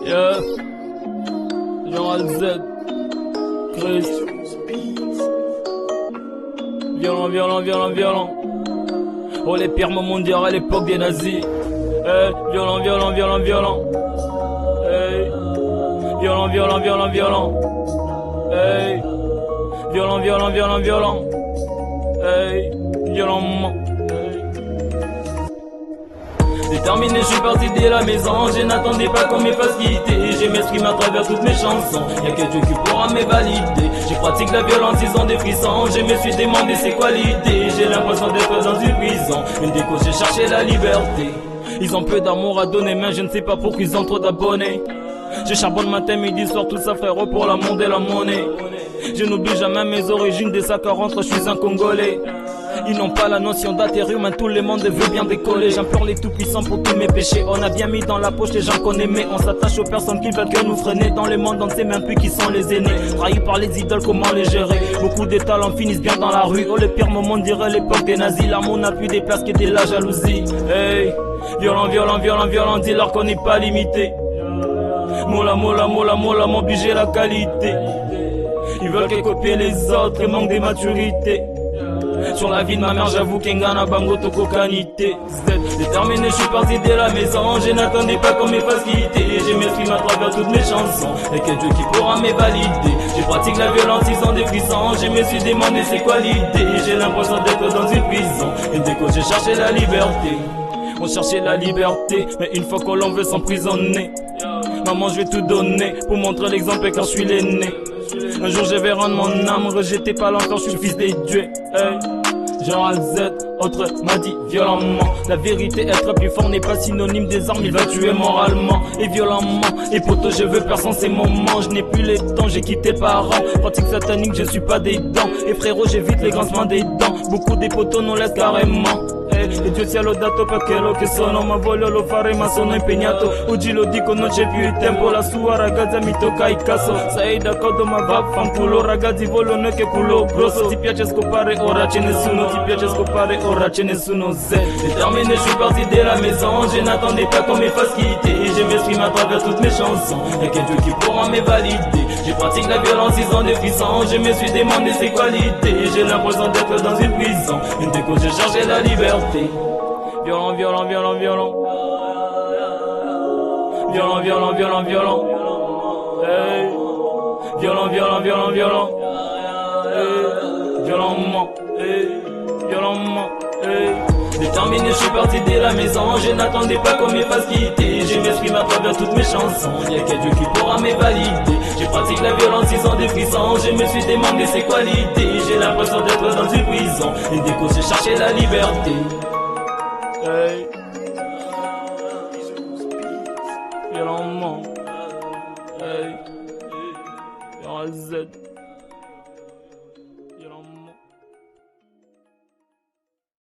Yeah. Général Z. Chris. Violent, violent, violent, violent. Oh, les pires moments d'hier à l'époque des nazis. Hey, violent, violent, violent, violent. Hey. Violent, violent, violent, violent. Hey. Violent, violent, violent, violent. Hey. Violemment. Déterminé, je suis parti dès la maison. Je n'attendais pas qu'on me fasse quitter. Je m'exprime à travers toutes mes chansons. Y'a que Dieu qui pourra me valider. Je pratique la violence, ils ont des frissons. Je me suis demandé ses qualités. J'ai l'impression d'être dans une prison. Une déco, j'ai cherché la liberté. Ils ont peu d'amour à donner, mais je ne sais pas pourquoi ils ont trop d'abonnés. Je charbonne matin, midi, soir, tout ça frérot pour la monde et la monnaie. Je n'oublie jamais mes origines, des sacs à rentre, je suis un Congolais. Ils n'ont pas la notion d'atterrir, mais tout le monde veut bien décoller. J'implore les tout-puissants pour tous mes péchés. On a bien mis dans la poche les gens qu'on aimait. On s'attache aux personnes qui veulent que nous freiner. Dans le monde on ne sait même plus qui sont les aînés. Trahis par les idoles, comment les gérer? Beaucoup de talents finissent bien dans la rue. Oh, le pire moment dirait l'époque des nazis. L'amour n'a plus des places que de la jalousie. Hey, violent, violent, violent, violent, dis-leur qu'on n'est pas limité. Moula, moula, moula, moula, m'obliger la qualité. Ils veulent que copier les autres et manquent de maturité. Sur la vie de ma mère, j'avoue qu'Engana Bango Toko Kanité. Z, déterminé, je suis parti de la maison. Je n'attendais pas qu'on me fasse quitter. Je m'exprime à travers toutes mes chansons. Et que Dieu qui pourra me valider. Je pratique la violence, ils ont des frissons. Je me suis demandé ses qualités. J'ai l'impression d'être dans une prison. Une déco, j'ai cherché la liberté. On cherchait la liberté, mais une fois qu'on l'on veut s'emprisonner. Maman, je vais tout donner pour montrer l'exemple car je suis l'aîné. Un jour je vais rendre mon âme rejetée par l'enfant, je suis fils des dieux. Hey. Général Z, autre m'a dit violemment. La vérité, être plus fort n'est pas synonyme des armes, il va tuer moralement et violemment. Et poto, je veux personne, c'est mon moment. Je n'ai plus les temps, j'ai quitté parents. Pratique satanique, je suis pas des dents. Et frérot, j'évite les grincements des dents. Beaucoup des potos nous laissent carrément. E Dio sia lodato per quello che sono, ma voglio lo fare ma sono impegnato. Oggi lo dico non c'è più il tempo, la sua ragazza mi tocca il cazzo. Sei d'accordo ma vaffanculo, ragazzi vogliono che culo grosso. Ti piace scopare, ora c'è nessuno, ti piace scopare, ora c'è nessuno. Déterminé, je suis parti de la maison, je n'attendais pas qu'on me fasse quitter. Je m'exprime à travers toutes mes chansons, y'a que Dieu qui pourra me valider. Je pratique la violence, ils ont des frissons. Je me suis demandé ses qualités. J'ai l'impression d'être dans une prison. Une déco, j'ai cherché la liberté. Violent, violent, violent, violent. Violent, violent, violent, violent. Hey. Violent, violent, violent, violent. Hey. Violemment, hey. Violemment, hey. Déterminé, je suis parti de la maison. Je n'attendais pas qu'on me fasse quitter. Je m'exprime à travers toutes mes chansons. Y'a que Dieu qui pourra me valider. Je pratique la violence, ils ont des frissons. Je me suis demandé ses qualités. J'ai l'impression d'être dans une prison. Et déco, j'ai cherché la liberté. Hey. Violemment. Hey. Z.